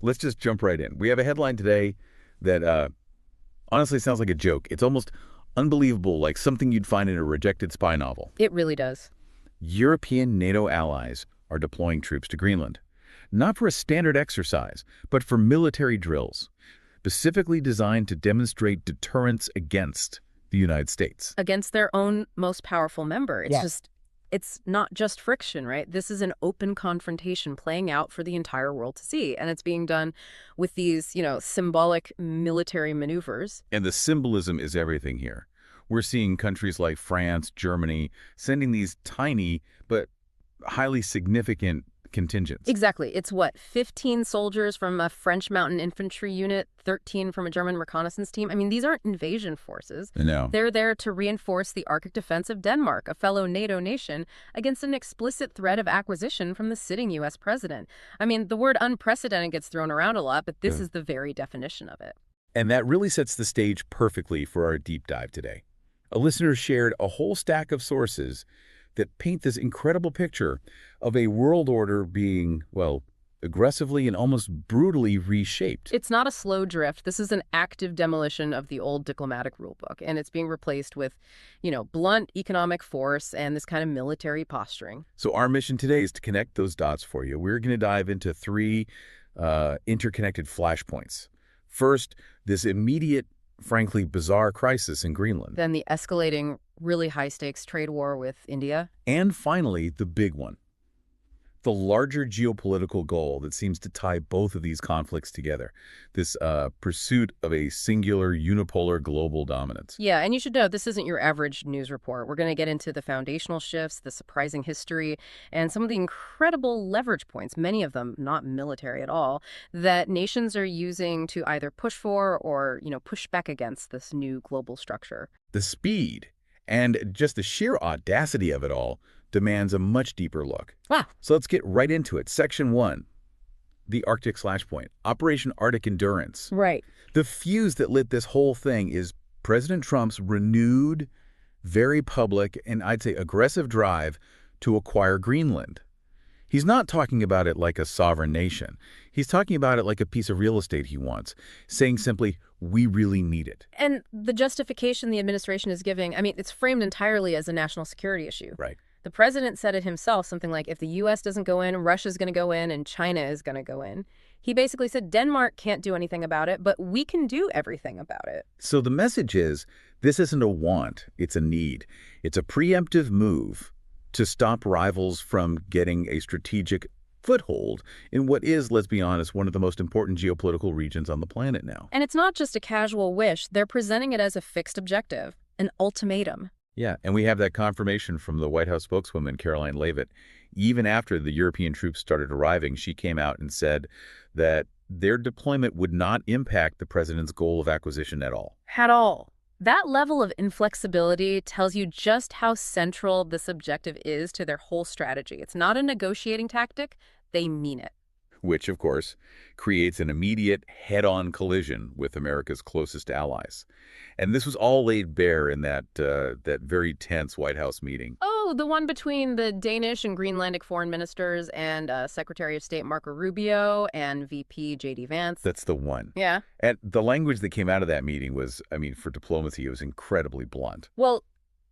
let's just jump right in. We have a headline today that honestly sounds like a joke. It's almost unbelievable, like something you'd find in a rejected spy novel. It really does. European NATO allies are deploying troops to Greenland, not for a standard exercise, but for military drills, specifically designed to demonstrate deterrence against the United States. Against their own most powerful member. Yeah. It's not just friction, right? This is an open confrontation playing out for the entire world to see. And it's being done with these, symbolic military maneuvers. And the symbolism is everything here. We're seeing countries like France, Germany, sending these tiny but highly significant contingents. Exactly. It's 15 soldiers from a French mountain infantry unit, 13 from a German reconnaissance team. I mean, these aren't invasion forces. No. They're there to reinforce the Arctic defense of Denmark, a fellow NATO nation, against an explicit threat of acquisition from the sitting U.S. president. I mean, the word unprecedented gets thrown around a lot, but this is the very definition of it. And that really sets the stage perfectly for our deep dive today. A listener shared a whole stack of sources that paint this incredible picture of a world order being, aggressively and almost brutally reshaped. It's not a slow drift. This is an active demolition of the old diplomatic rulebook, and it's being replaced with, blunt economic force and this kind of military posturing. So our mission today is to connect those dots for you. We're going to dive into three interconnected flashpoints. First, this immediate, frankly, bizarre crisis in Greenland. Then the escalating, really high-stakes trade war with India. And finally, the big one. The larger geopolitical goal that seems to tie both of these conflicts together. This pursuit of a singular, unipolar global dominance. Yeah, and you should know this isn't your average news report. We're going to get into the foundational shifts, the surprising history, and some of the incredible leverage points, many of them not military at all, that nations are using to either push for or, push back against this new global structure. The speed and just the sheer audacity of it all demands a much deeper look. Wow. So let's get right into it. Section 1, the Arctic flashpoint, Operation Arctic Endurance. Right. The fuse that lit this whole thing is President Trump's renewed, very public, and I'd say aggressive drive to acquire Greenland. He's not talking about it like a sovereign nation. He's talking about it like a piece of real estate he wants, saying simply, we really need it. And the justification the administration is giving, it's framed entirely as a national security issue. Right. The president said it himself, something like, if the U.S. doesn't go in, Russia's going to go in, and China is going to go in. He basically said Denmark can't do anything about it, but we can do everything about it. So the message is, this isn't a want, it's a need. It's a preemptive move to stop rivals from getting a strategic foothold in what is, let's be honest, one of the most important geopolitical regions on the planet now. And it's not just a casual wish. They're presenting it as a fixed objective, an ultimatum. Yeah, and we have that confirmation from the White House spokeswoman, Caroline Leavitt. Even after the European troops started arriving, she came out and said that their deployment would not impact the president's goal of acquisition at all. At all. That level of inflexibility tells you just how central this objective is to their whole strategy. It's not a negotiating tactic. They mean it. Which, of course, creates an immediate head-on collision with America's closest allies. And this was all laid bare in that very tense White House meeting. Oh, the one between the Danish and Greenlandic foreign ministers and Secretary of State Marco Rubio and VP J.D. Vance. That's the one. Yeah. And the language that came out of that meeting was, for diplomacy, it was incredibly blunt. Well,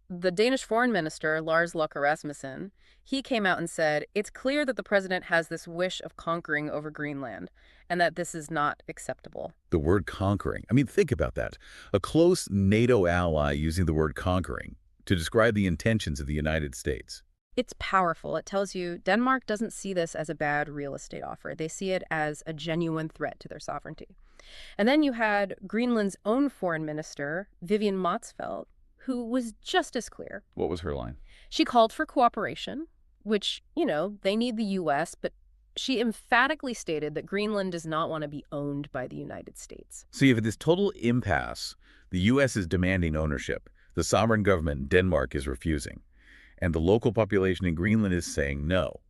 the Danish foreign minister, Lars Løkke Rasmussen, he came out and said, it's clear that the president has this wish of conquering over Greenland and that this is not acceptable. The word conquering. Think about that. A close NATO ally using the word conquering to describe the intentions of the United States. It's powerful. It tells you Denmark doesn't see this as a bad real estate offer. They see it as a genuine threat to their sovereignty. And then you had Greenland's own foreign minister, Vivian Motzfeldt, who was just as clear. What was her line? She called for cooperation, which, they need the U.S., but she emphatically stated that Greenland does not want to be owned by the United States. So you have this total impasse. The U.S. is demanding ownership. The sovereign government, Denmark, is refusing. And the local population in Greenland is saying no.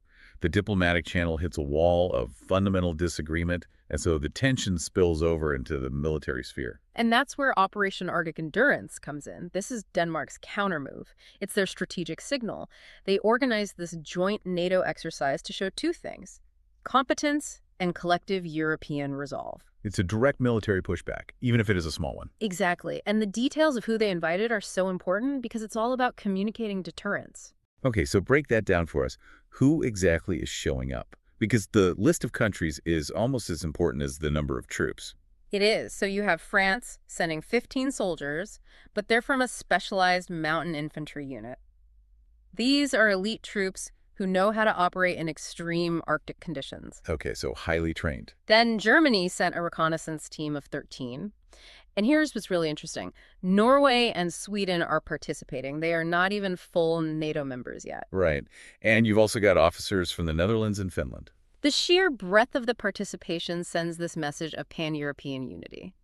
The diplomatic channel hits a wall of fundamental disagreement, and so the tension spills over into the military sphere. And that's where Operation Arctic Endurance comes in. This is Denmark's countermove. It's their strategic signal. They organized this joint NATO exercise to show two things: competence and collective European resolve. It's a direct military pushback, even if it is a small one. Exactly. And the details of who they invited are so important because it's all about communicating deterrence. Okay, so break that down for us. Who exactly is showing up? Because the list of countries is almost as important as the number of troops. It is. So you have France sending 15 soldiers, but they're from a specialized mountain infantry unit. These are elite troops who know how to operate in extreme Arctic conditions. Okay, so highly trained. Then Germany sent a reconnaissance team of 13. And here's what's really interesting. Norway and Sweden are participating. They are not even full NATO members yet. Right. And you've also got officers from the Netherlands and Finland. The sheer breadth of the participation sends this message of pan-European unity.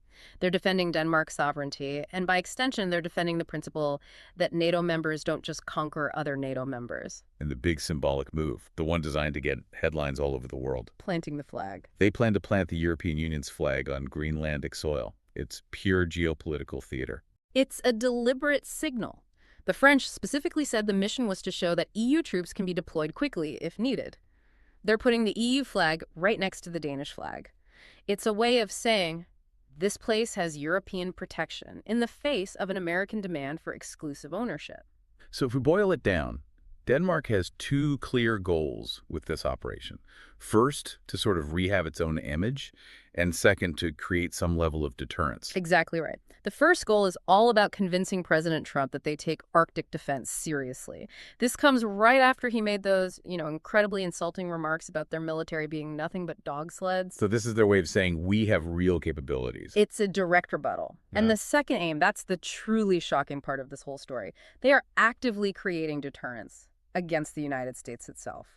They're defending Denmark's sovereignty, and by extension, they're defending the principle that NATO members don't just conquer other NATO members. And the big symbolic move, the one designed to get headlines all over the world. Planting the flag. They plan to plant the European Union's flag on Greenlandic soil. It's pure geopolitical theater. It's a deliberate signal. The French specifically said the mission was to show that EU troops can be deployed quickly if needed. They're putting the EU flag right next to the Danish flag. It's a way of saying, this place has European protection in the face of an American demand for exclusive ownership. So if we boil it down, Denmark has two clear goals with this operation. First, to sort of rehab its own image, and second, to create some level of deterrence. Exactly right. The first goal is all about convincing President Trump that they take Arctic defense seriously. This comes right after he made those, incredibly insulting remarks about their military being nothing but dog sleds. So this is their way of saying, we have real capabilities. It's a direct rebuttal. Yeah. And the second aim, that's the truly shocking part of this whole story. They are actively creating deterrence against the United States itself.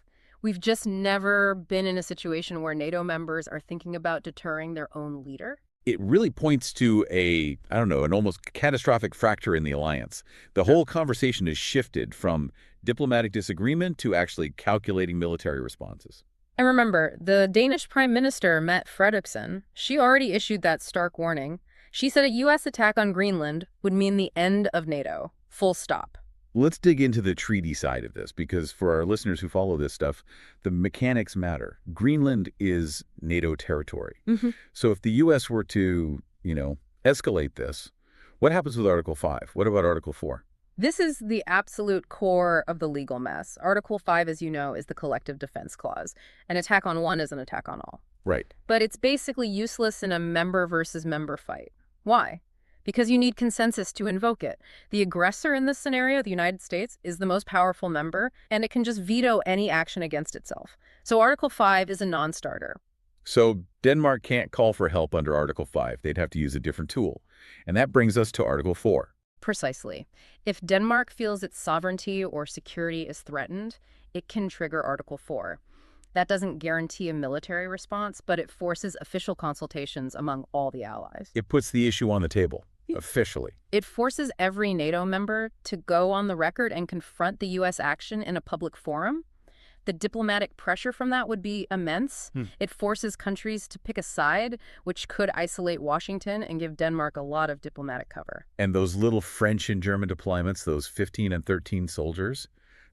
We've just never been in a situation where NATO members are thinking about deterring their own leader. It really points to an almost catastrophic fracture in the alliance. The whole conversation has shifted from diplomatic disagreement to actually calculating military responses. And remember, the Danish Prime Minister, Mette Frederiksen, she already issued that stark warning. She said a U.S. attack on Greenland would mean the end of NATO. Full stop. Let's dig into the treaty side of this, because for our listeners who follow this stuff, the mechanics matter. Greenland is NATO territory. So if the U.S. were to, escalate this, what happens with Article 5? What about Article 4? This is the absolute core of the legal mess. Article 5, as you know, is the collective defense clause. An attack on one is an attack on all. Right. But it's basically useless in a member versus member fight. Why? Because you need consensus to invoke it. The aggressor in this scenario, the United States, is the most powerful member, and it can just veto any action against itself. So Article 5 is a non-starter. So Denmark can't call for help under Article 5. They'd have to use a different tool. And that brings us to Article 4. Precisely. If Denmark feels its sovereignty or security is threatened, it can trigger Article 4. That doesn't guarantee a military response, but it forces official consultations among all the allies. It puts the issue on the table. Officially. It forces every NATO member to go on the record and confront the U.S. action in a public forum. The diplomatic pressure from that would be immense. It forces countries to pick a side, which could isolate Washington and give Denmark a lot of diplomatic cover. And those little French and German deployments, those 15 and 13 soldiers,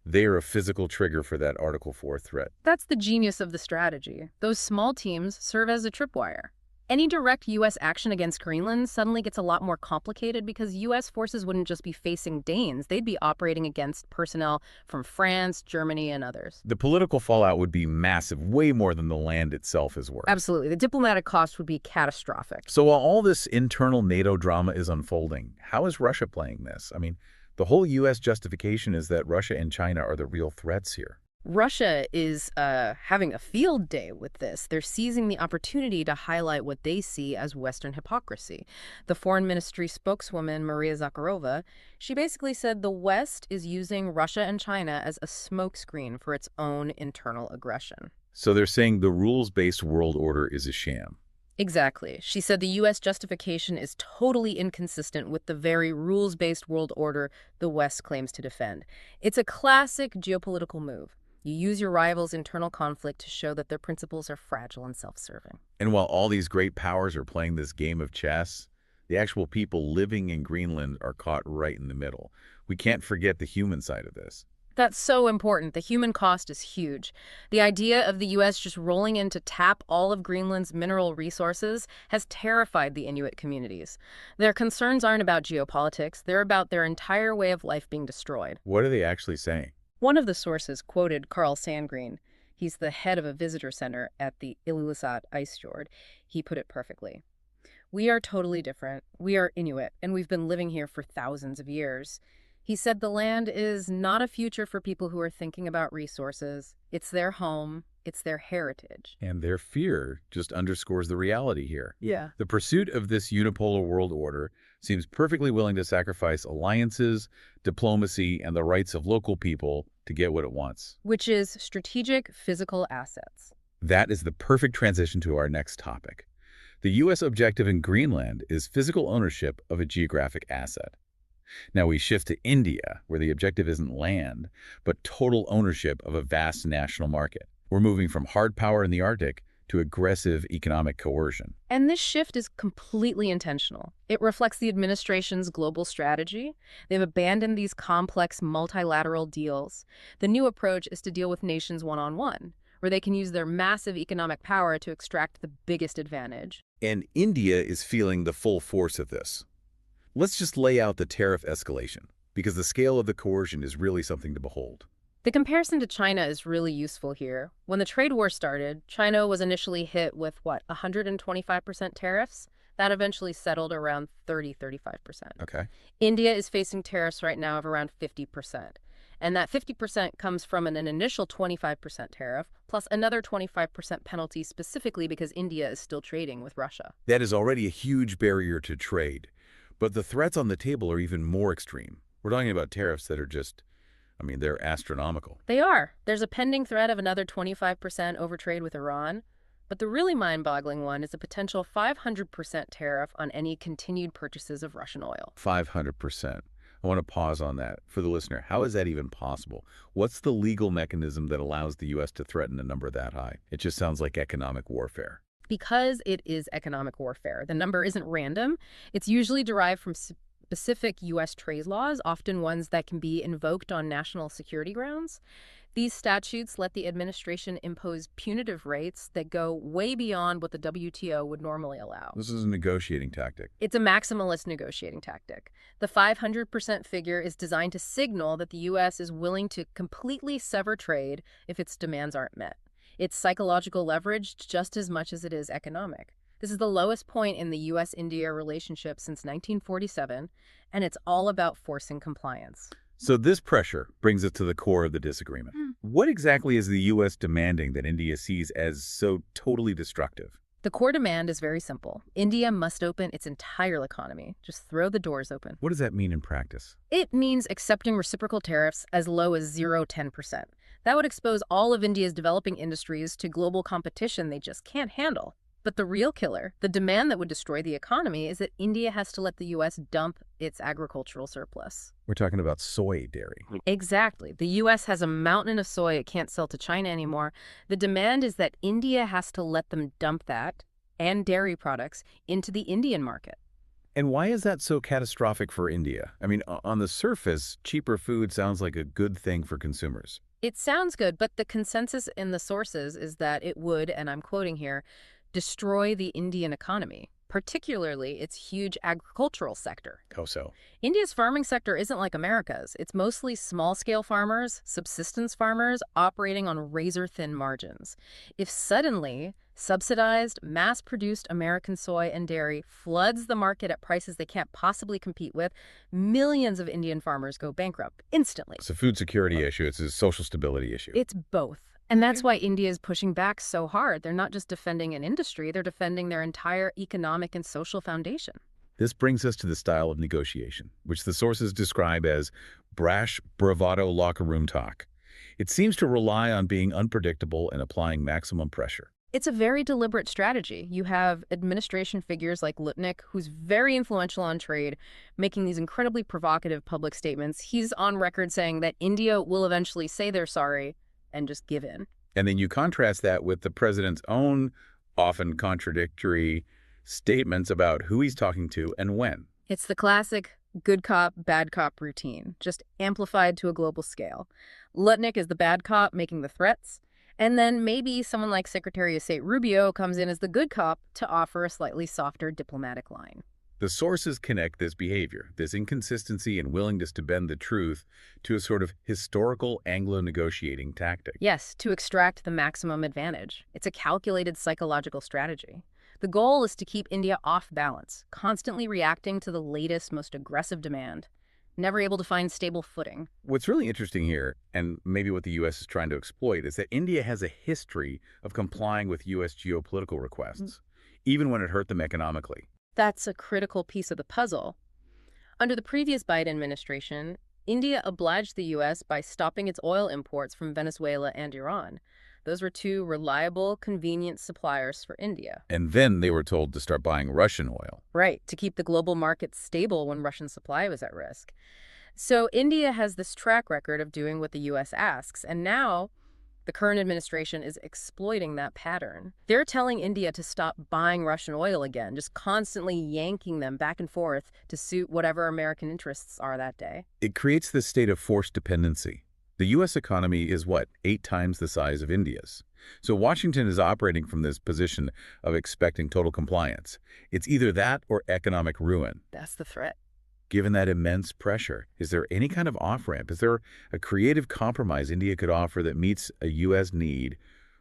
they are a physical trigger for that Article 4 threat. That's the genius of the strategy. Those small teams serve as a tripwire. Any direct U.S. action against Greenland suddenly gets a lot more complicated because U.S. forces wouldn't just be facing Danes. They'd be operating against personnel from France, Germany, and others. The political fallout would be massive, way more than the land itself is worth. Absolutely. The diplomatic cost would be catastrophic. So while all this internal NATO drama is unfolding, how is Russia playing this? I mean, the whole U.S. justification is that Russia and China are the real threats here. Russia is having a field day with this. They're seizing the opportunity to highlight what they see as Western hypocrisy. The Foreign Ministry spokeswoman, Maria Zakharova, she basically said the West is using Russia and China as a smokescreen for its own internal aggression. So they're saying the rules-based world order is a sham. Exactly. She said the U.S. justification is totally inconsistent with the very rules-based world order the West claims to defend. It's a classic geopolitical move. You use your rival's internal conflict to show that their principles are fragile and self-serving. And while all these great powers are playing this game of chess, the actual people living in Greenland are caught right in the middle. We can't forget the human side of this. That's so important. The human cost is huge. The idea of the U.S. just rolling in to tap all of Greenland's mineral resources has terrified the Inuit communities. Their concerns aren't about geopolitics, they're about their entire way of life being destroyed. What are they actually saying? One of the sources quoted Carl Sandgreen. He's the head of a visitor center at the Ilulissat Ice Fjord. He put it perfectly. We are totally different. We are Inuit, and we've been living here for thousands of years. He said the land is not a future for people who are thinking about resources. It's their home. It's their heritage. And their fear just underscores the reality here. Yeah. The pursuit of this unipolar world order seems perfectly willing to sacrifice alliances, diplomacy, and the rights of local people to get what it wants. Which is strategic physical assets. That is the perfect transition to our next topic. The U.S. objective in Greenland is physical ownership of a geographic asset. Now we shift to India, where the objective isn't land, but total ownership of a vast national market. We're moving from hard power in the Arctic to aggressive economic coercion. And this shift is completely intentional. It reflects the administration's global strategy. They've abandoned these complex multilateral deals. The new approach is to deal with nations one-on-one, where they can use their massive economic power to extract the biggest advantage. And India is feeling the full force of this. Let's just lay out the tariff escalation, because the scale of the coercion is really something to behold. The comparison to China is really useful here. When the trade war started, China was initially hit with, 125% tariffs? That eventually settled around 35%. Okay. India is facing tariffs right now of around 50%. And that 50% comes from an initial 25% tariff, plus another 25% penalty specifically because India is still trading with Russia. That is already a huge barrier to trade. But the threats on the table are even more extreme. We're talking about tariffs that are just, they're astronomical. They are. There's a pending threat of another 25% over trade with Iran. But the really mind-boggling one is a potential 500% tariff on any continued purchases of Russian oil. 500%. I want to pause on that. For the listener, how is that even possible? What's the legal mechanism that allows the U.S. to threaten a number that high? It just sounds like economic warfare. Because it is economic warfare, the number isn't random. It's usually derived from specific U.S. trade laws, often ones that can be invoked on national security grounds. These statutes let the administration impose punitive rates that go way beyond what the WTO would normally allow. This is a negotiating tactic. It's a maximalist negotiating tactic. The 500% figure is designed to signal that the U.S. is willing to completely sever trade if its demands aren't met. It's psychological leverage just as much as it is economic. This is the lowest point in the U.S.-India relationship since 1947, and it's all about forcing compliance. So this pressure brings us to the core of the disagreement. What exactly is the U.S. demanding that India sees as so totally destructive? The core demand is very simple. India must open its entire economy. Just throw the doors open. What does that mean in practice? It means accepting reciprocal tariffs as low as 10%. That would expose all of India's developing industries to global competition they just can't handle. But the real killer, the demand that would destroy the economy, is that India has to let the U.S. dump its agricultural surplus. We're talking about soy dairy. Exactly. The U.S. has a mountain of soy it can't sell to China anymore. The demand is that India has to let them dump that and dairy products into the Indian market. And why is that so catastrophic for India? On the surface, cheaper food sounds like a good thing for consumers. It sounds good, but the consensus in the sources is that it would, and I'm quoting here, destroy the Indian economy, particularly its huge agricultural sector. How so? India's farming sector isn't like America's. It's mostly small-scale farmers, subsistence farmers, operating on razor-thin margins. If suddenly subsidized, mass-produced American soy and dairy floods the market at prices they can't possibly compete with, millions of Indian farmers go bankrupt instantly. It's a food security issue. It's a social stability issue. It's both. And that's why India is pushing back so hard. They're not just defending an industry, they're defending their entire economic and social foundation. This brings us to the style of negotiation, which the sources describe as brash, bravado locker room talk. It seems to rely on being unpredictable and applying maximum pressure. It's a very deliberate strategy. You have administration figures like Lutnick, who's very influential on trade, making these incredibly provocative public statements. He's on record saying that India will eventually say they're sorry and just give in. And then you contrast that with the president's own often contradictory statements about who he's talking to and when. It's the classic Good cop, bad cop routine, just amplified to a global scale. Lutnick is the bad cop making the threats, and then maybe someone like Secretary of State Rubio comes in as the good cop to offer a slightly softer diplomatic line. The sources connect this behavior, this inconsistency and willingness to bend the truth, to a sort of historical Anglo-negotiating tactic. Yes, to extract the maximum advantage. It's a calculated psychological strategy. The goal is to keep India off balance, constantly reacting to the latest, most aggressive demand, never able to find stable footing. What's really interesting here, and maybe what the U.S. is trying to exploit, is that India has a history of complying with U.S. geopolitical requests, even when it hurt them economically. That's a critical piece of the puzzle. Under the previous Biden administration, India obliged the U.S. by stopping its oil imports from Venezuela and Iran. Those were two reliable, convenient suppliers for India. And then they were told to start buying Russian oil. Right, to keep the global market stable when Russian supply was at risk. So India has this track record of doing what the U.S. asks, and now the current administration is exploiting that pattern. They're telling India to stop buying Russian oil again, just constantly yanking them back and forth to suit whatever American interests are that day. It creates this state of forced dependency. The U.S. economy is, what, 8 times the size of India's. So Washington is operating from this position of expecting total compliance. It's either that or economic ruin. That's the threat. Given that immense pressure, is there any kind of off-ramp? Is there a creative compromise India could offer that meets a U.S. need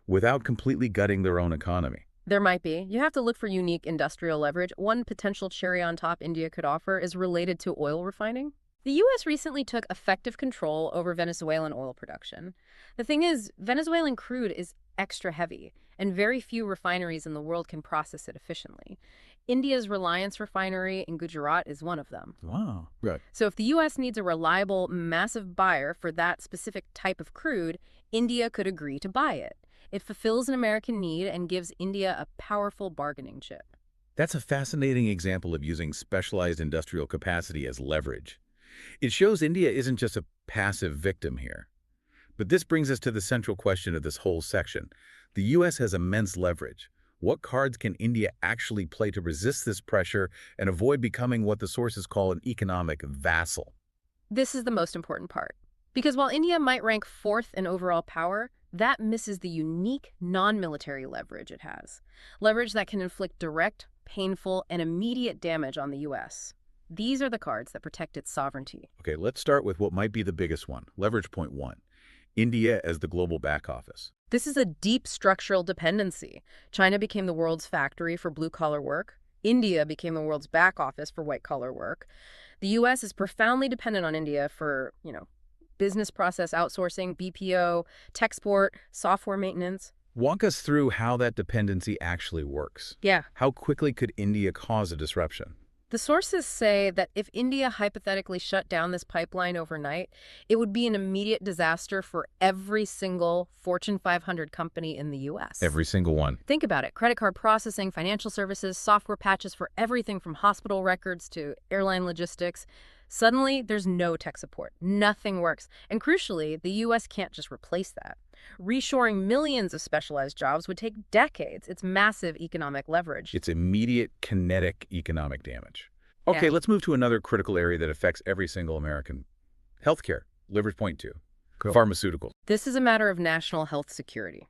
without completely gutting their own economy? There might be. You have to look for unique industrial leverage. One potential cherry on top India could offer is related to oil refining. The U.S. recently took effective control over Venezuelan oil production. The thing is, Venezuelan crude is extra heavy, and very few refineries in the world can process it efficiently. India's Reliance refinery in Gujarat is one of them. Wow. Right. So if the U.S. needs a reliable, massive buyer for that specific type of crude, India could agree to buy it. It fulfills an American need and gives India a powerful bargaining chip. That's a fascinating example of using specialized industrial capacity as leverage. It shows India isn't just a passive victim here. But this brings us to the central question of this whole section. The U.S. has immense leverage. What cards can India actually play to resist this pressure and avoid becoming what the sources call an economic vassal? This is the most important part. Because while India might rank fourth in overall power, that misses the unique non-military leverage it has. Leverage that can inflict direct, painful, and immediate damage on the U.S. These are the cards that protect its sovereignty. Okay, let's start with what might be the biggest one, leverage point 1. India as the global back office. This is a deep structural dependency. China became the world's factory for blue-collar work. India became the world's back office for white-collar work. The U.S. is profoundly dependent on India for, business process outsourcing, BPO, tech support, software maintenance. Walk us through how that dependency actually works. Yeah. How quickly could India cause a disruption? The sources say that if India hypothetically shut down this pipeline overnight, it would be an immediate disaster for every single Fortune 500 company in the U.S. Every single one. Think about it. Credit card processing, financial services, software patches for everything from hospital records to airline logistics. Suddenly, there's no tech support. Nothing works. And crucially, the U.S. can't just replace that. Reshoring millions of specialized jobs would take decades. It's massive economic leverage. It's immediate kinetic economic damage. Okay, Yeah. let's move to another critical area that affects every single American. Healthcare, leverage point 2. Cool. Pharmaceuticals. This is a matter of national health security.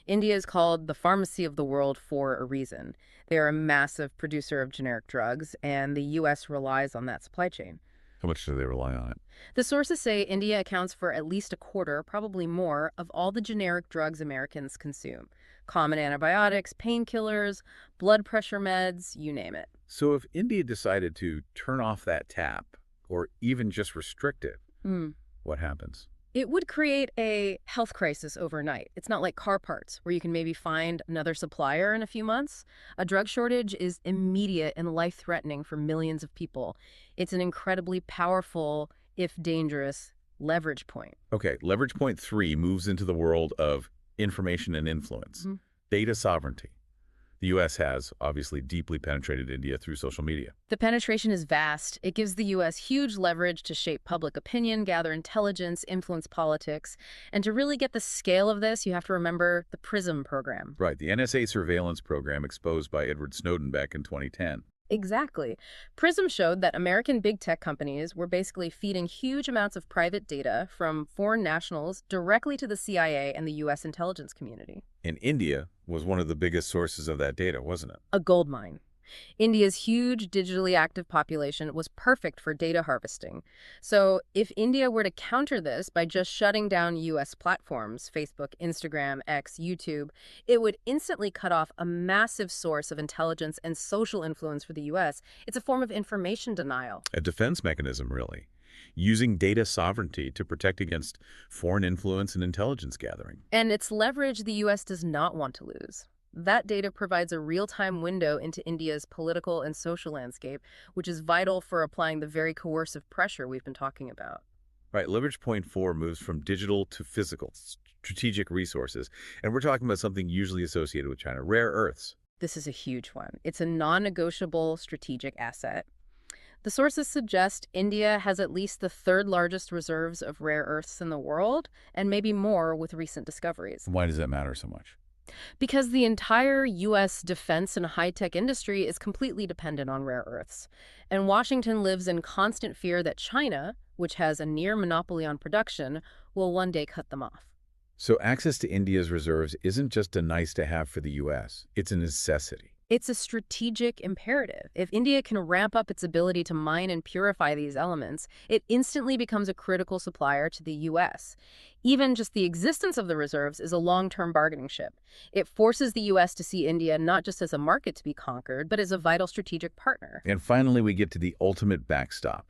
India is called the pharmacy of the world for a reason. They are a massive producer of generic drugs, and the U.S. relies on that supply chain. How much do they rely on it? The sources say India accounts for at least a quarter, probably more, of all the generic drugs Americans consume. Common antibiotics, painkillers, blood pressure meds, you name it. So if India decided to turn off that tap, or even just restrict it, what happens? It would create a health crisis overnight. It's not like car parts, where you can maybe find another supplier in a few months. A drug shortage is immediate and life-threatening for millions of people. It's an incredibly powerful, if dangerous, leverage point. Okay, leverage point 3 moves into the world of information and influence. Data sovereignty. The U.S. has, obviously, deeply penetrated India through social media. The penetration is vast. It gives the U.S. huge leverage to shape public opinion, gather intelligence, influence politics. And to really get the scale of this, you have to remember the PRISM program. Right, the NSA surveillance program exposed by Edward Snowden back in 2010. Exactly. PRISM showed that American big tech companies were basically feeding huge amounts of private data from foreign nationals directly to the CIA and the U.S. intelligence community. And India was one of the biggest sources of that data, wasn't it? A gold mine. India's huge digitally active population was perfect for data harvesting. So, if India were to counter this by just shutting down US platforms, Facebook, Instagram, X, YouTube, it would instantly cut off a massive source of intelligence and social influence for the US. It's a form of information denial. A defense mechanism, really. Using data sovereignty to protect against foreign influence and intelligence gathering. And it's leverage the US does not want to lose. That data provides a real-time window into India's political and social landscape, which is vital for applying the very coercive pressure we've been talking about. Right, leverage point 4 moves from digital to physical, strategic resources. And we're talking about something usually associated with China, rare earths. This is a huge one. It's a non-negotiable strategic asset. The sources suggest India has at least the third largest reserves of rare earths in the world, and maybe more with recent discoveries. Why does that matter so much? Because the entire U.S. defense and high-tech industry is completely dependent on rare earths. And Washington lives in constant fear that China, which has a near monopoly on production, will one day cut them off. So access to India's reserves isn't just a nice to have for the U.S., it's a necessity. It's a strategic imperative. If India can ramp up its ability to mine and purify these elements, it instantly becomes a critical supplier to the U.S. Even just the existence of the reserves is a long-term bargaining chip. It forces the U.S. to see India not just as a market to be conquered, but as a vital strategic partner. And finally, we get to the ultimate backstop,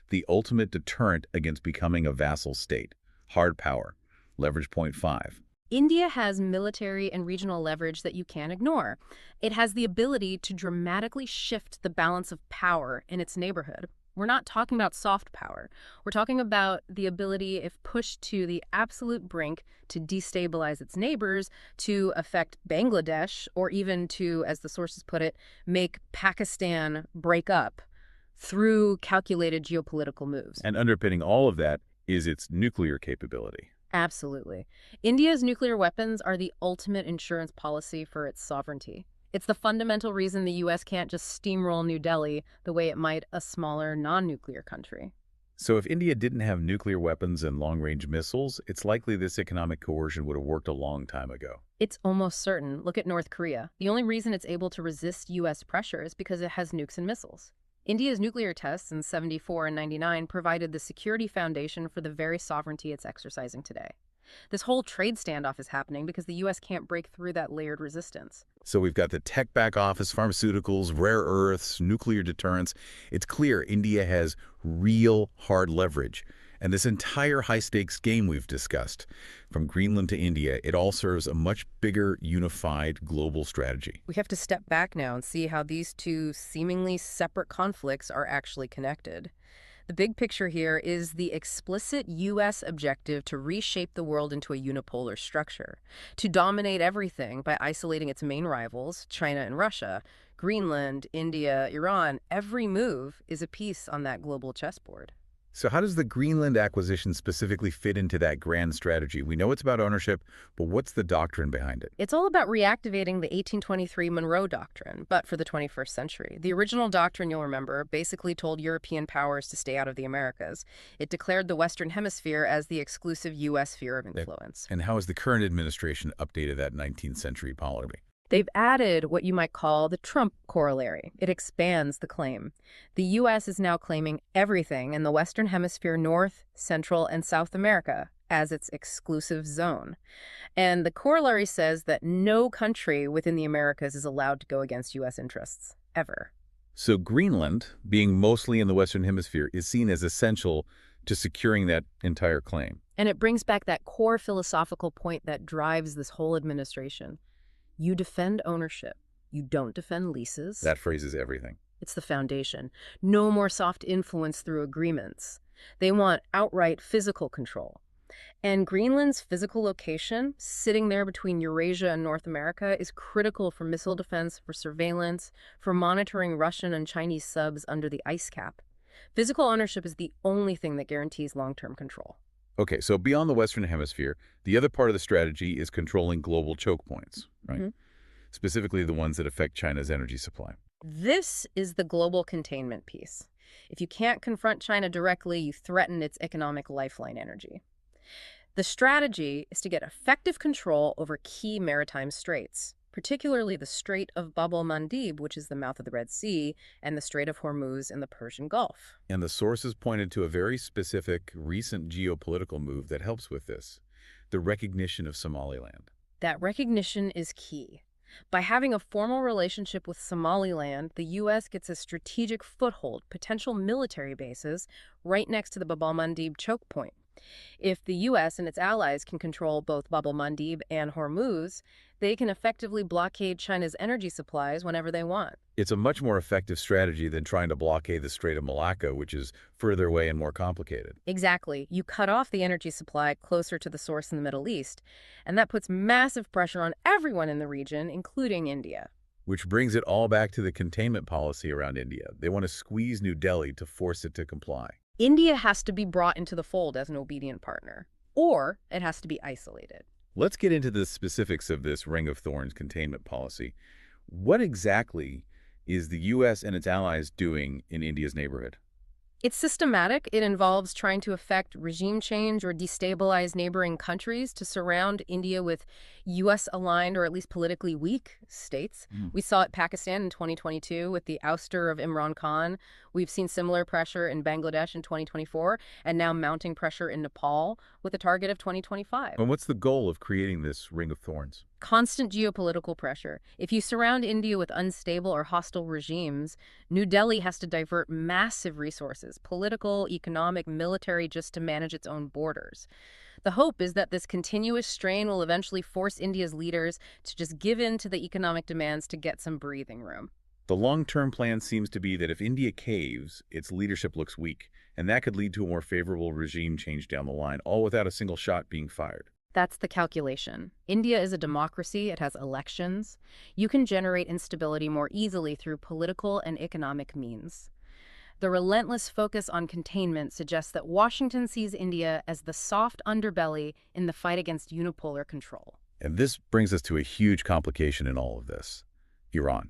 the ultimate deterrent against becoming a vassal state, hard power, leverage point 5. India has military and regional leverage that you can't ignore. It has the ability to dramatically shift the balance of power in its neighborhood. We're not talking about soft power. We're talking about the ability, if pushed to the absolute brink, to destabilize its neighbors, to affect Bangladesh, or even to, as the sources put it, make Pakistan break up through calculated geopolitical moves. And underpinning all of that is its nuclear capability. Absolutely. India's nuclear weapons are the ultimate insurance policy for its sovereignty. It's the fundamental reason the U.S. can't just steamroll New Delhi the way it might a smaller, non-nuclear country. So if India didn't have nuclear weapons and long-range missiles, it's likely this economic coercion would have worked a long time ago. It's almost certain. Look at North Korea. The only reason it's able to resist U.S. pressure is because it has nukes and missiles. India's nuclear tests in '74 and '99 provided the security foundation for the very sovereignty it's exercising today. This whole trade standoff is happening because the U.S. can't break through that layered resistance. So we've got the tech back office, pharmaceuticals, rare earths, nuclear deterrence. It's clear India has real hard leverage. And this entire high-stakes game we've discussed, from Greenland to India, it all serves a much bigger, unified global strategy. We have to step back now and see how these two seemingly separate conflicts are actually connected. The big picture here is the explicit U.S. objective to reshape the world into a unipolar structure, to dominate everything by isolating its main rivals, China and Russia, Greenland, India, Iran. Every move is a piece on that global chessboard. So how does the Greenland acquisition specifically fit into that grand strategy? We know it's about ownership, but what's the doctrine behind it? It's all about reactivating the 1823 Monroe Doctrine, but for the 21st century. The original doctrine, you'll remember, basically told European powers to stay out of the Americas. It declared the Western Hemisphere as the exclusive U.S. sphere of influence. And how has the current administration updated that 19th century policy? They've added what you might call the Trump corollary. It expands the claim. The U.S. is now claiming everything in the Western Hemisphere, North, Central, and South America as its exclusive zone. And the corollary says that no country within the Americas is allowed to go against U.S. interests, ever. So Greenland, being mostly in the Western Hemisphere, is seen as essential to securing that entire claim. And it brings back that core philosophical point that drives this whole administration. You defend ownership. You don't defend leases. That phrase is everything. It's the foundation. No more soft influence through agreements. They want outright physical control. And Greenland's physical location, sitting there between Eurasia and North America, is critical for missile defense, for surveillance, for monitoring Russian and Chinese subs under the ice cap. Physical ownership is the only thing that guarantees long-term control. Okay, so beyond the Western Hemisphere, the other part of the strategy is controlling global choke points, right? Specifically the ones that affect China's energy supply. This is the global containment piece. If you can't confront China directly, you threaten its economic lifeline energy. The strategy is to get effective control over key maritime straits, particularly the Strait of Bab el-Mandeb, which is the mouth of the Red Sea, and the Strait of Hormuz in the Persian Gulf. And the sources pointed to a very specific recent geopolitical move that helps with this, the recognition of Somaliland. That recognition is key. By having a formal relationship with Somaliland, the U.S. gets a strategic foothold, potential military bases, right next to the Bab el-Mandeb choke point. If the U.S. and its allies can control both Bab el-Mandeb and Hormuz, they can effectively blockade China's energy supplies whenever they want. It's a much more effective strategy than trying to blockade the Strait of Malacca, which is further away and more complicated. Exactly. You cut off the energy supply closer to the source in the Middle East, and that puts massive pressure on everyone in the region, including India. Which brings it all back to the containment policy around India. They want to squeeze New Delhi to force it to comply. India has to be brought into the fold as an obedient partner, or it has to be isolated. Let's get into the specifics of this Ring of Thorns containment policy. What exactly is the U.S. and its allies doing in India's neighborhood? It's systematic. It involves trying to effect regime change or destabilize neighboring countries to surround India with U.S.-aligned or at least politically weak states. We saw it Pakistan in 2022 with the ouster of Imran Khan. We've seen similar pressure in Bangladesh in 2024, and now mounting pressure in Nepal with a target of 2025. And what's the goal of creating this Ring of Thorns? Constant geopolitical pressure. If you surround India with unstable or hostile regimes, New Delhi has to divert massive resources, political, economic, military, just to manage its own borders. The hope is that this continuous strain will eventually force India's leaders to just give in to the economic demands to get some breathing room. The long-term plan seems to be that if India caves, its leadership looks weak, and that could lead to a more favorable regime change down the line, all without a single shot being fired. That's the calculation. India is a democracy. It has elections. You can generate instability more easily through political and economic means. The relentless focus on containment suggests that Washington sees India as the soft underbelly in the fight against unipolar control. And this brings us to a huge complication in all of this: Iran.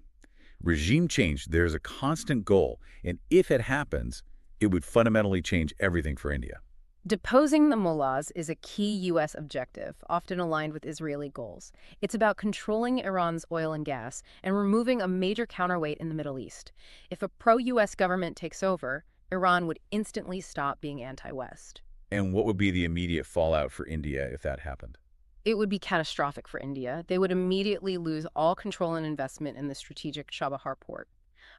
Regime change, there's a constant goal, and if it happens, it would fundamentally change everything for India. Deposing the mullahs is a key U.S. objective, often aligned with Israeli goals. It's about controlling Iran's oil and gas and removing a major counterweight in the Middle East. If a pro-U.S. government takes over, Iran would instantly stop being anti-West. And what would be the immediate fallout for India if that happened? It would be catastrophic for India. They would immediately lose all control and investment in the strategic Chabahar port.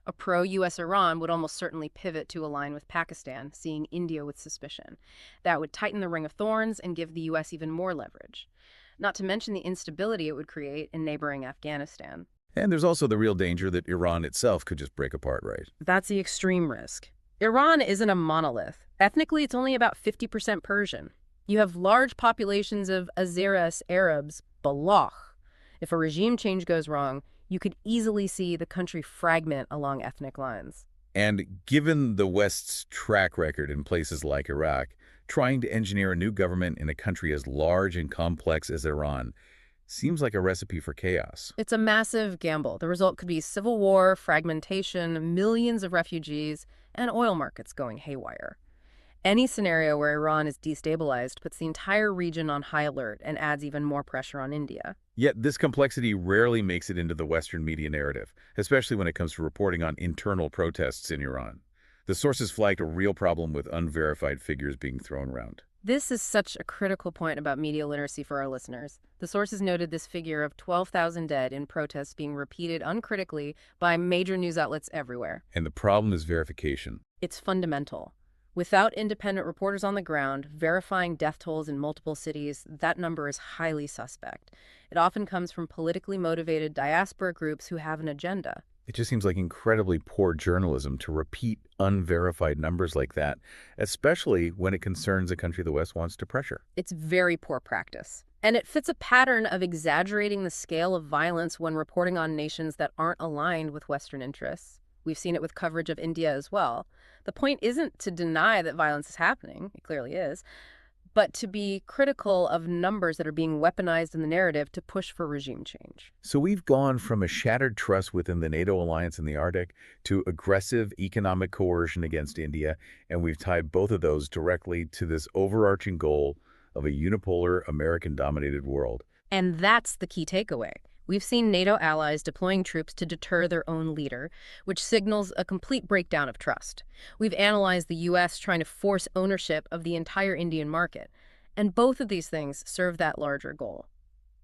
A pro-U.S. Iran would almost certainly pivot to align with Pakistan, seeing India with suspicion. That would tighten the Ring of Thorns and give the U.S. even more leverage. Not to mention the instability it would create in neighboring Afghanistan. And there's also the real danger that Iran itself could just break apart, right? That's the extreme risk. Iran isn't a monolith. Ethnically, it's only about 50% Persian. You have large populations of Azeris Arabs, Baloch. If a regime change goes wrong, you could easily see the country fragment along ethnic lines. And given the West's track record in places like Iraq, trying to engineer a new government in a country as large and complex as Iran seems like a recipe for chaos. It's a massive gamble. The result could be civil war, fragmentation, millions of refugees, and oil markets going haywire. Any scenario where Iran is destabilized puts the entire region on high alert and adds even more pressure on India. Yet this complexity rarely makes it into the Western media narrative, especially when it comes to reporting on internal protests in Iran. The sources flagged a real problem with unverified figures being thrown around. This is such a critical point about media literacy for our listeners. The sources noted this figure of 12,000 dead in protests being repeated uncritically by major news outlets everywhere. And the problem is verification. It's fundamental. Without independent reporters on the ground verifying death tolls in multiple cities, that number is highly suspect. It often comes from politically motivated diaspora groups who have an agenda. It just seems like incredibly poor journalism to repeat unverified numbers like that, especially when it concerns a country the West wants to pressure. It's very poor practice. And it fits a pattern of exaggerating the scale of violence when reporting on nations that aren't aligned with Western interests. We've seen it with coverage of India as well. The point isn't to deny that violence is happening. It clearly is. but to be critical of numbers that are being weaponized in the narrative to push for regime change. So we've gone from a shattered trust within the NATO alliance in the Arctic to aggressive economic coercion against India, and we've tied both of those directly to this overarching goal of a unipolar American-dominated world. And that's the key takeaway. We've seen NATO allies deploying troops to deter their own leader, which signals a complete breakdown of trust. We've analyzed the U.S. trying to force ownership of the entire Indian market. And both of these things serve that larger goal.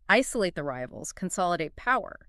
Isolate the rivals, consolidate power.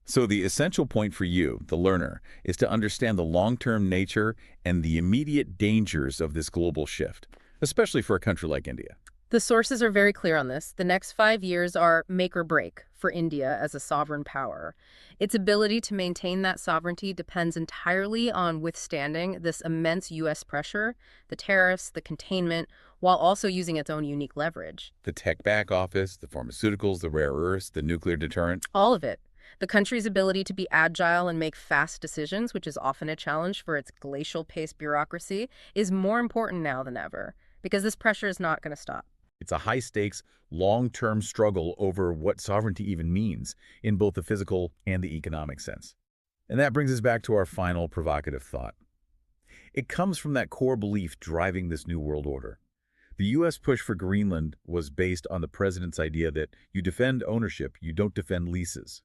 So the essential point for you, the learner, is to understand the long-term nature and the immediate dangers of this global shift, especially for a country like India. The sources are very clear on this. The next 5 years are make or break for India as a sovereign power. Its ability to maintain that sovereignty depends entirely on withstanding this immense U.S. pressure, the tariffs, the containment, while also using its own unique leverage. The tech back office, the pharmaceuticals, the rare earths, the nuclear deterrent. All of it. The country's ability to be agile and make fast decisions, which is often a challenge for its glacial-paced bureaucracy, is more important now than ever, because this pressure is not going to stop. It's a high-stakes, long-term struggle over what sovereignty even means in both the physical and the economic sense. And that brings us back to our final provocative thought. It comes from that core belief driving this new world order. The U.S. push for Greenland was based on the president's idea that you defend ownership, you don't defend leases.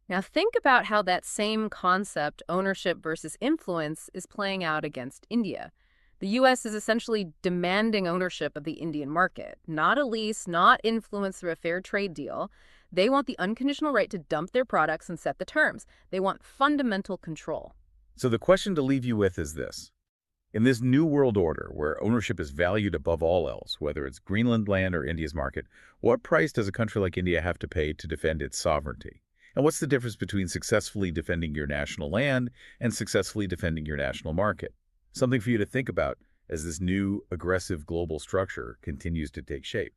Now think about how that same concept, ownership versus influence, is playing out against India. The U.S. is essentially demanding ownership of the Indian market, not a lease, not influence through a fair trade deal. They want the unconditional right to dump their products and set the terms. They want fundamental control. So the question to leave you with is this. In this new world order, where ownership is valued above all else, whether it's Greenland land or India's market, what price does a country like India have to pay to defend its sovereignty? And what's the difference between successfully defending your national land and successfully defending your national market? Something for you to think about as this new, aggressive global structure continues to take shape.